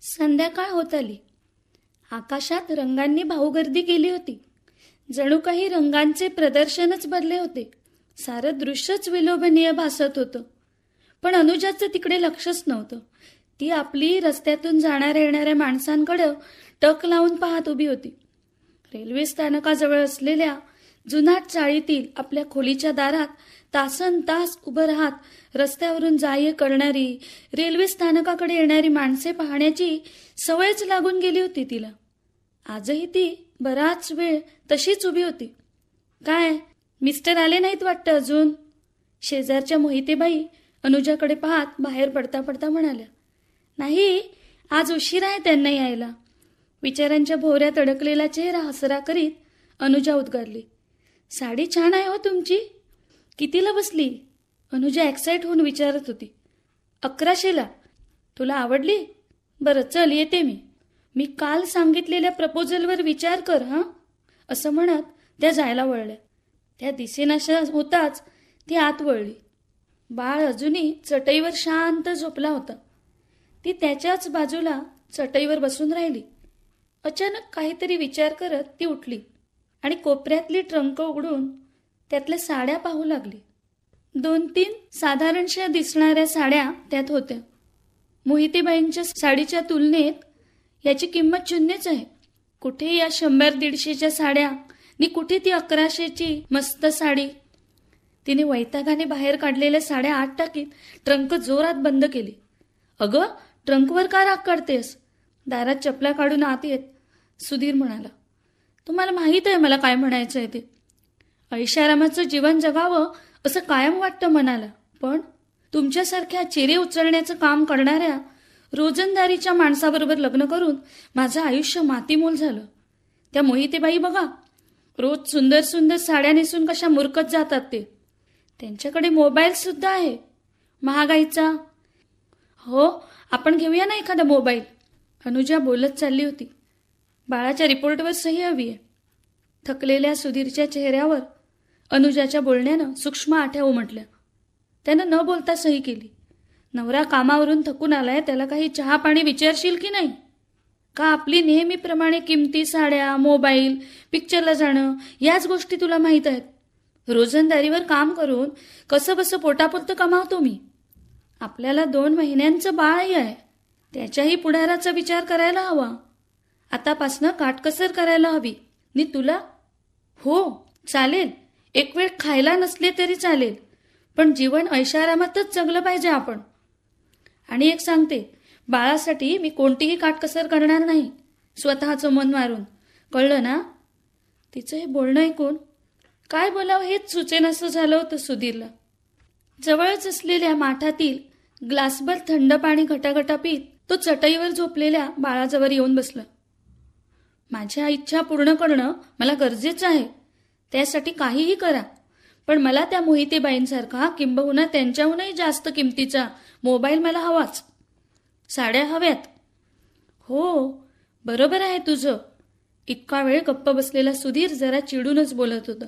संध्याकाळ होत आली. आकाशात रंगांनी भाऊगर्दी केली होती. जणू काही रंगांचे प्रदर्शनच भरले होते. सारं दृश्यच विलोभनीय भासत होतं. पण अनुजाचं तिकडे लक्षच नव्हतं. ती आपली रस्त्यातून जाणाऱ्या येणाऱ्या माणसांकडं टक लावून पाहत उभी होती. रेल्वे स्थानकाजवळ असलेल्या जुनाट चाळीतील आपल्या खोलीच्या दारात तासन तास उभं राहत रस्त्यावरून जा-ये करणारी, रेल्वे स्थानकाकडे येणारी माणसे पाहण्याची सवयच लागून गेली होती तिला. आजही ती बराच वेळ तशीच उभी होती. काय, मिस्टर आले नाहीत वाटतं अजून? शेजारच्या मोहितेबाई अनुजाकडे पाहत बाहेर पडता पडता म्हणाल्या. नाही, आज उशीर आहे त्यांना यायला. विचारांच्या भोवऱ्यात अडकलेला चेहरा हसरा करीत अनुजा उद्गारली. साडी छान आहे हो तुमची. कितीला बसली? अनुजा एक्साइट होऊन विचारत होती. 1100ला. तुला आवडली? बरं चल येते मी. मी काल सांगितलेल्या प्रपोजलवर विचार कर हां, असं म्हणत त्या जायला वळल्या. त्या दिसेनाशा होताच ती आत वळली. बाळ अजूनही चटईवर शांत झोपला होता. ती त्याच्याच बाजूला चटईवर बसून राहिली. अचानक काहीतरी विचार करत ती उठली आणि कोपऱ्यातली ट्रंक उघडून त्यातल्या साड्या पाहू लागली. 2-3 साधारणशा दिसणाऱ्या साड्या त्यात होत्या. मोहितेबाईंच्या साडीच्या तुलनेत याची किंमत शून्यच आहे. कुठे या 100-150च्या साड्या नि कुठे ती 1100ची मस्त साडी. तिने वैतागाने बाहेर काढलेल्या साड्या आत टाकीत ट्रंक जोरात बंद केली. अगं, ट्रंकवर का राग काढतेस? दारात चपला काढून आत येत सुधीर म्हणाला. तुम्हाला माहीत आहे मला काय म्हणायचं आहे ते. ऐशारामाचं जीवन जगावं असं कायम वाटतं मनाला. पण तुमच्यासारख्या चेरे उचलण्याचं काम करणाऱ्या रोजंदारीच्या माणसाबरोबर लग्न करून माझं आयुष्य मातीमोल झालं. त्या मोहितेबाई बघा, रोज सुंदर सुंदर साड्या नेसून कशा मुरकत जातात ते. त्यांच्याकडे मोबाईल सुद्धा आहे महागाईचा. हो, आपण घेऊया ना एखादा मोबाईल. अनुजा बोलत चालली होती. बाळाच्या रिपोर्टवर सही हवी आहे. थकलेल्या सुधीरच्या चेहऱ्यावर अनुजाच्या बोलण्यानं सूक्ष्म आठ्या उमटल्या. त्यानं न बोलता सही केली. नवरा कामावरून थकून आलाय, त्याला काही चहा पाणी विचारशील की नाही? का आपली नेहमीप्रमाणे किमती साड्या, मोबाईल, पिक्चरला जाणं याच गोष्टी तुला माहीत आहेत? रोजंदारीवर काम करून कसं बसं पोटापुरतं कमावतो मी. आपल्याला 2 महिन्यांचं बाळही आहे. त्याच्याही पुढाराचा विचार करायला हवा. आतापासनं काटकसर करायला हवी. नि तुला? हो चालेल, एक वेळ खायला नसले तरी चालेल, पण जीवन ऐशारामातच जगलं पाहिजे आपण. आणि एक सांगते, बाळासाठी मी कोणतीही काटकसर करणार नाही, स्वतःचं मन मारून. कळलं ना? तिचं हे बोलणं ऐकून काय बोलावं हेच सुचेनासं झालं होतं सुधीरला. जवळच असलेल्या माठातील ग्लासभर थंड पाणी घटाघटा पीत तो चटईवर झोपलेल्या बाळाजवळ येऊन बसला. माझ्या इच्छा पूर्ण करणं मला गरजेचं आहे. त्यासाठी काहीही करा, पण मला त्या मोहितेबाईंसारखा किंबहुना त्यांच्याहूनही जास्त किमतीचा मोबाईल मला हवाच. साड्या हव्यात. हो, बरोबर आहे तुझं. इतका वेळ गप्प बसलेला सुधीर जरा चिडूनच बोलत होता.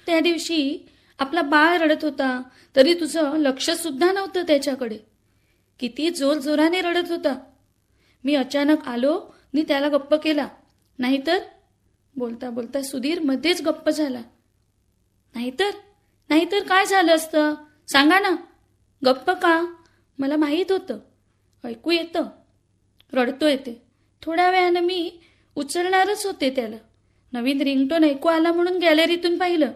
त्या दिवशी आपला बाळ रडत होता तरी तुझं लक्ष सुद्धा नव्हतं त्याच्याकडे. किती जोरजोराने रडत होता. मी अचानक आलो नि त्याला गप्प केला. नाहीतर? बोलता बोलता सुधीर मध्येच गप्प झाला. नाहीतर काय झालं असतं सांगा ना. गप्प का? मला माहीत होतं, ऐकू येतं. रडतोय ते. थोड्या वेळानं मी उचलणारच होते त्याला. नवीन रिंगटोन ऐकू आला म्हणून गॅलरीतून पाहिलं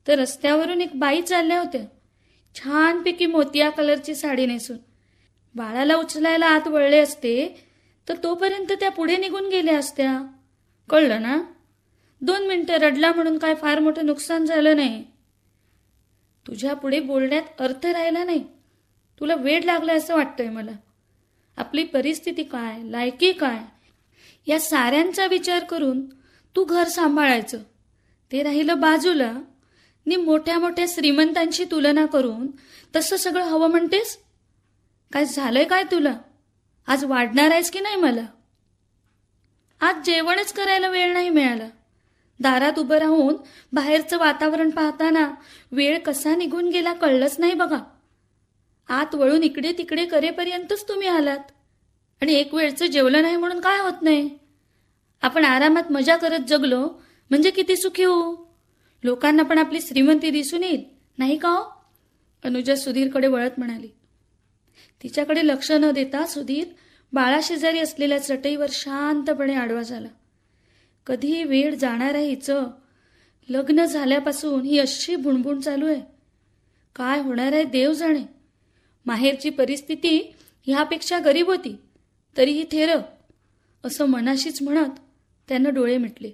तर रस्त्यावरून एक बाई चालल्या होत्या, छानपैकी मोतिया कलरची साडी नेसून. बाळाला उचलायला आत वळले असते तर तोपर्यंत त्या पुढे निघून गेल्या असत्या. कळलं ना? 2 मिनिटं रडला म्हणून काय फार मोठं नुकसान झालं नाही. तुझ्या पुढे बोलण्यात अर्थ राहिला नाही. तुला वेड लागलं असं वाटतंय मला. आपली परिस्थिती काय, लायकी काय, या साऱ्यांचा विचार करून तू घर सांभाळायचं. ते राहिलं बाजूला, नि मोठ्या मोठ्या श्रीमंतांची तुलना करून तसं सगळं हवं म्हणतेस. काय झालंय काय तुला? आज वाढणार आहेस की नाही मला? आज जेवणच करायला वेळ नाही मिळाला. दारात उभं राहून बाहेरचं वातावरण पाहताना वेळ कसा निघून गेला कळलंच नाही बघा. आत वळून इकडे तिकडे करेपर्यंतच तुम्ही आलात. आणि एक वेळचं जेवलं नाही म्हणून काय होत नाही. आपण आरामात मजा करत जगलो म्हणजे किती सुखी होऊ. लोकांना पण आपली श्रीमंती दिसून येईल, नाही का हो? अनुजा सुधीरकडे वळत म्हणाली. तिच्याकडे लक्ष न देता सुधीर बाळाशेजारी असलेल्या चटईवर शांतपणे आडवा झाला. कधी वेळ जाणार आहे हिचं. लग्न झाल्यापासून ही अशी भुणभुण चालू आहे. काय होणार आहे देव जाणे. माहेरची परिस्थिती ह्यापेक्षा गरीब होती, तरीही थेर, असं मनाशीच म्हणत त्यानं डोळे मिटले.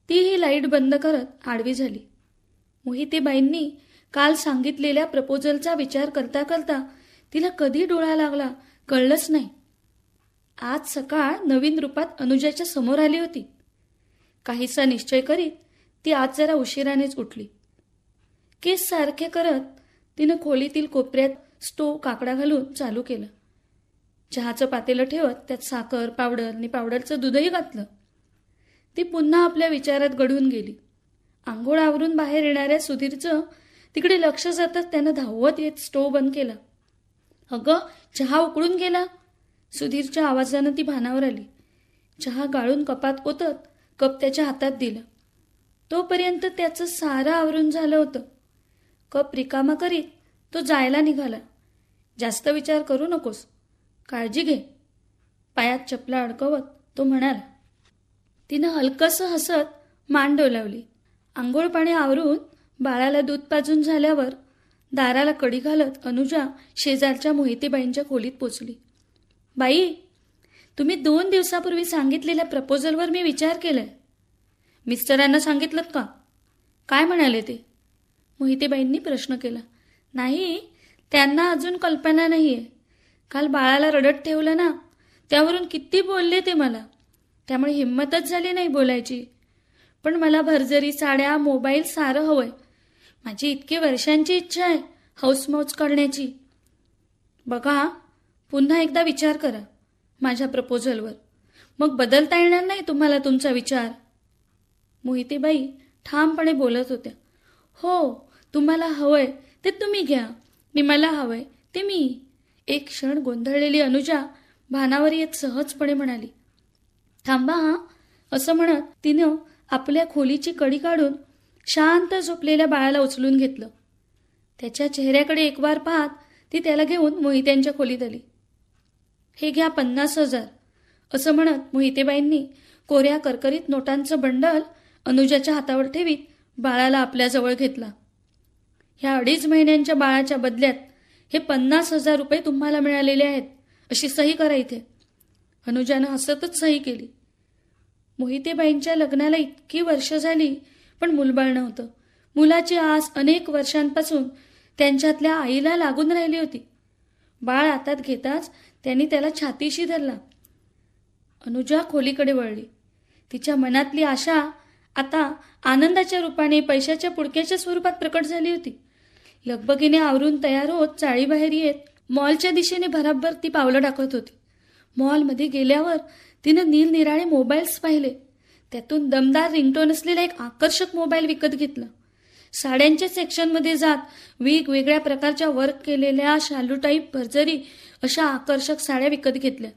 तीही लाईट बंद करत आडवी झाली. मोहितेबाईंनी काल सांगितलेल्या प्रपोजलचा विचार करता करता तिला कधी डोळा लागला कळलंच नाही. आज सकाळ नवीन रूपात अनुजाच्या समोर आली होती. काहीसा निश्चय करीत ती आज जरा उशिरानेच उठली. केस सारखे करत तिनं खोलीतील कोपऱ्यात स्टोव काकडा घालून चालू केलं. चहाचं पातेलं ठेवत त्यात साखर, पावडर आणि पावडरचं दूधही घातलं. ती पुन्हा आपल्या विचारात गढून गेली. आंघोळ आवरून बाहेर येणाऱ्या सुधीरचं तिकडे लक्ष जातच त्यानं धावत येत स्टोव बंद केला. अगं, चहा उकळून गेला. सुधीरच्या आवाजानं ती भानावर आली. चहा गाळून कपात ओतत कप त्याच्या हातात दिला. तोपर्यंत त्याचं सारं आवरून झालं होतं. कप रिकामा करीत तो जायला निघाला. जास्त विचार करू नकोस, काळजी घे, पायात चपला अडकवत तो म्हणाला. तिनं हलकंसं हसत मान डोलावली. आंघोळ पाणी आवरून बाळाला दूध पाजून झाल्यावर दाराला कडी घालत अनुजा शेजारच्या मोहितेबाईंच्या खोलीत पोचली. बाई, तुम्ही 2 दिवसापूर्वी सांगितलेल्या प्रपोजलवर मी विचार केलाय. मिस्टरांना सांगितलं का? काय म्हणाले ते? मोहितेबाईंनी प्रश्न केला. नाही, त्यांना अजून कल्पना नाहीये. काल बाळाला रडत ठेवलं ना, त्यावरून किती बोलले ते मला. त्यामुळे हिंमतच झाली नाही बोलायची. पण मला भरजरी साड्या, मोबाईल सारं हवंय. माझी इतकी वर्षांची इच्छा आहे हौसमौज करण्याची. बघा, पुन्हा एकदा विचार करा माझ्या प्रपोजलवर. मग बदलता येणार नाही तुम्हाला तुमचा विचार. मोहितेबाई ठामपणे बोलत होत्या. हो, तुम्हाला हवंय ते तुम्ही घ्या, आणि मला हवंय ते मी. एक क्षण गोंधळलेली अनुजा भानावर येत सहजपणे म्हणाली. थांबा हा, असं म्हणत तिनं आपल्या खोलीची कडी काढून शांत झोपलेल्या बाळाला उचलून घेतलं. त्याच्या चेहऱ्याकडे एक वार पाहत ती त्याला घेऊन मोहित्यांच्या खोलीत आली. हे घ्या 50,000, असं म्हणत मोहितेबाईंनी कोऱ्या करकरीत नोटांचं बंडल अनुजाच्या हातावर ठेवीत बाळाला आपल्याजवळ घेतला. ह्या 2.5 महिन्यांच्या बाळाच्या बदल्यात हे 50,000 रुपये तुम्हाला मिळालेले आहेत, अशी सही करा इथे. अनुजानं हसतच सही केली. मोहितेबाईंच्या लग्नाला इतकी वर्ष झाली, पण मुलबाळ नव्हतं. मुलाची आस अनेक वर्षांपासून त्यांच्यातल्या आईला लागून राहिली होती. बाळ हातात घेताच त्यांनी त्याला छातीशी धरला. अनुजा खोलीकडे वळली. तिच्या मनातली आशा आता आनंदाच्या रूपाने पैशाच्या पुडक्याच्या स्वरूपात प्रकट झाली होती. लगबगीने आवरून तयार होत चाळीबाहेर येत मॉलच्या दिशेने भराभर ती पावलं टाकत होती. मॉलमध्ये गेल्यावर तिनं निरनिराळे मोबाईल्स पाहिले. त्यातून दमदार रिंगटोन असलेला एक आकर्षक मोबाईल विकत घेतला. साड्यांच्या सेक्शनमध्ये जात वेगवेगळ्या प्रकारच्या वर्क केलेल्या शालू टाईप भरजरी अशा आकर्षक साड्या विकत घेतल्या.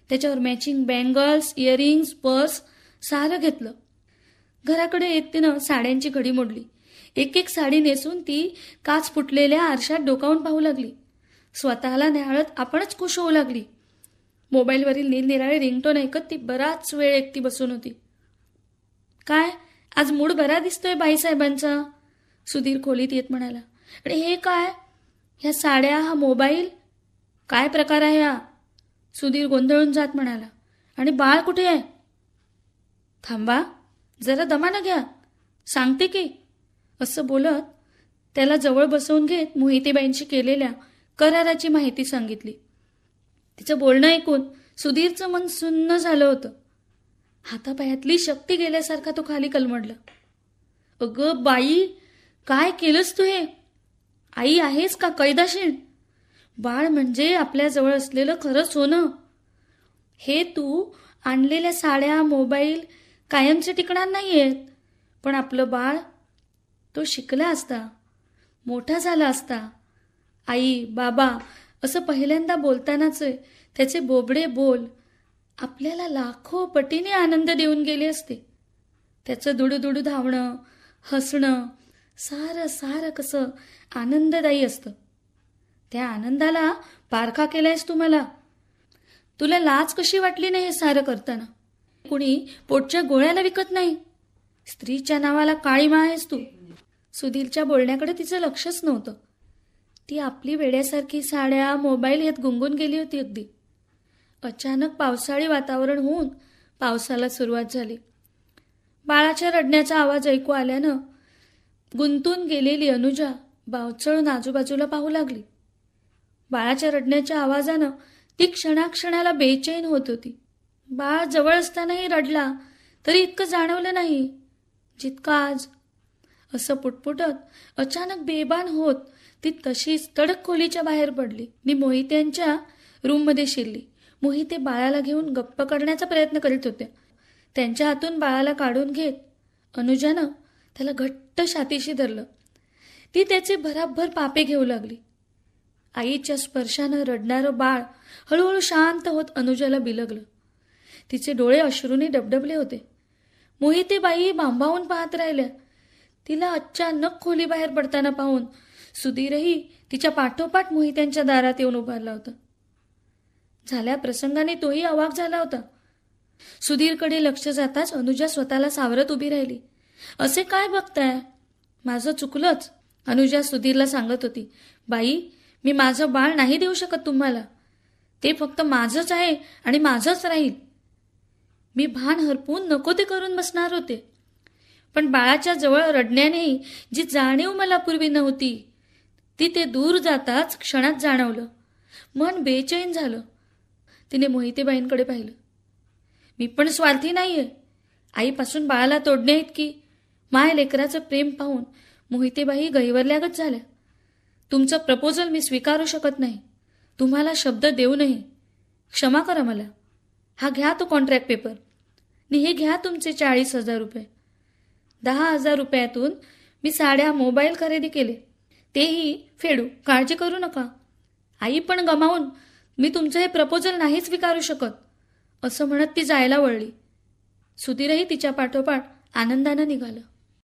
त्याच्यावर मॅचिंग बँगल्स, इयरिंग्स, पर्स सारं घेतलं. घराकडे येत तिनं साड्यांची घडी मोडली. एक एक साडी नेसून ती काच फुटलेल्या आरशात डोकावून पाहू लागली. स्वतःला न्याहाळत आपणच खुश होऊ लागली. मोबाईलवरील निरनिराळे रिंगटोन ऐकत ती बराच वेळ एकटी बसून होती. काय, आज मूड बरा दिसतोय बाईसाहेबांचा, सुधीर खोलीत येत म्हणाला. आणि हे काय, ह्या साड्या, हा मोबाईल, काय प्रकार आहे हा? सुधीर गोंधळून जात म्हणाला. आणि बाळ कुठे आहे? थांबा, जरा दमानं घ्या, सांगते की, असं बोलत त्याला जवळ बसवून घेत मोहितेबाईंशी केलेल्या कराराची माहिती सांगितली. तिचं बोलणं ऐकून सुधीरचं मन सुन्न झालं होतं. हातापायातली शक्ती गेल्यासारखा तो खाली कलमडला. अगं बाई, काय केलंस तू हे? आई आहेस का कैदाशीण? बाळ म्हणजे आपल्याजवळ असलेलं खरं सोनं. हे तू आणलेल्या साड्या, मोबाईल कायमचे टिकणार नाहीयेत. पण आपलं बाळ, तो शिकला असता, मोठा झाला असता. आई, बाबा असं पहिल्यांदा बोलतानाचे त्याचे बोबडे बोल आपल्याला लाखो पटीने आनंद देऊन गेले असते. त्याचं दुडूदुडू धावणं, हसणं सारं सारं कसं आनंददायी असतं. त्या आनंदाला पारखा केलायस तू मला. तुला लाज कशी वाटली नाही हे सारं करताना? कुणी पोटच्या गोळ्याला विकत नाही. स्त्रीच्या नावाला काळीमा आहेस तू. सुधीरच्या बोलण्याकडे तिचं लक्षच नव्हतं. ती आपली वेड्यासारखी साड्या, मोबाईल यात गुंगून गेली होती अगदी. अचानक पावसाळी वातावरण होऊन पावसाला सुरुवात झाली. बाळाच्या रडण्याचा आवाज ऐकू आल्यानं गुंतून गेलेली अनुजा बावचळून आजूबाजूला पाहू लागली. बाळाच्या रडण्याच्या आवाजानं ती क्षणाक्षणाला बेचैन होत होती. बाळ जवळ असतानाही रडला तरी इतकं जाणवलं नाही जितकं आज. असं पुटपुटत अचानक बेभान होत ती तशीच तडक खोलीच्या बाहेर पडली आणि मोहित्यांच्या रूममध्ये शिरली. मोहिते बाळाला घेऊन गप्प करण्याचा प्रयत्न करीत होत्या. त्यांच्या हातून बाळाला काढून घेत अनुजानं त्याला घट्ट छातीशी धरलं. ती त्याचे भराभर पापे घेऊ लागली. आईच्या स्पर्शानं रडणारं बाळ हळूहळू शांत होत अनुजाला बिलगलं. तिचे डोळे अश्रूने डबडबले होते. मोहितेबाई भांबावून पाहत राहिल्या. तिला अचानक खोलीबाहेर पडताना पाहून सुधीरही तिच्या पाठोपाठ मोहित्यांच्या दारात येऊन उभारला होता. झाल्या प्रसंगाने तोही अवाक झाला होता. सुधीरकडे लक्ष जाताच अनुजा स्वतःला सावरत उभी राहिली. असे काय बघताय? माझं चुकलंच, अनुजा सुधीरला सांगत होती. बाई, मी माझं बाळ नाही देऊ शकत तुम्हाला. ते फक्त माझंच आहे आणि माझंच राहील. मी भान हरपून नको ते करून बसणार होते, पण बाळाच्या जवळ रडण्यानेही जी जाणीव मला पूर्वी नव्हती ती ते दूर जाताच क्षणात जाणवलं. मन बेचैन झालं. तिने मोहितेबाईंकडे पाहिलं. मी पण स्वार्थी नाहीये. आईपासून बाळाला तोडण्या इतकी माय लेकराचं प्रेम पाहून मोहितेबाई गहिवरल्यागत झाल्या. तुमचं प्रपोजल मी स्वीकारू शकत नाही. तुम्हाला शब्द देऊनही. क्षमा करा मला. हा घ्या तो कॉन्ट्रॅक्ट पेपर आणि हे घ्या तुमचे 40,000 रुपये. 10,000 रुपयातून मी साड्या, मोबाईल खरेदी केले. तेही फेडू, काळजी करू नका. आई पण गमावून मी तुमचं हे प्रपोजल नाही स्वीकारू शकत, असं म्हणत ती जायला वळली. सुधीरही तिच्या पाठोपाठ आनंदानं निघालं.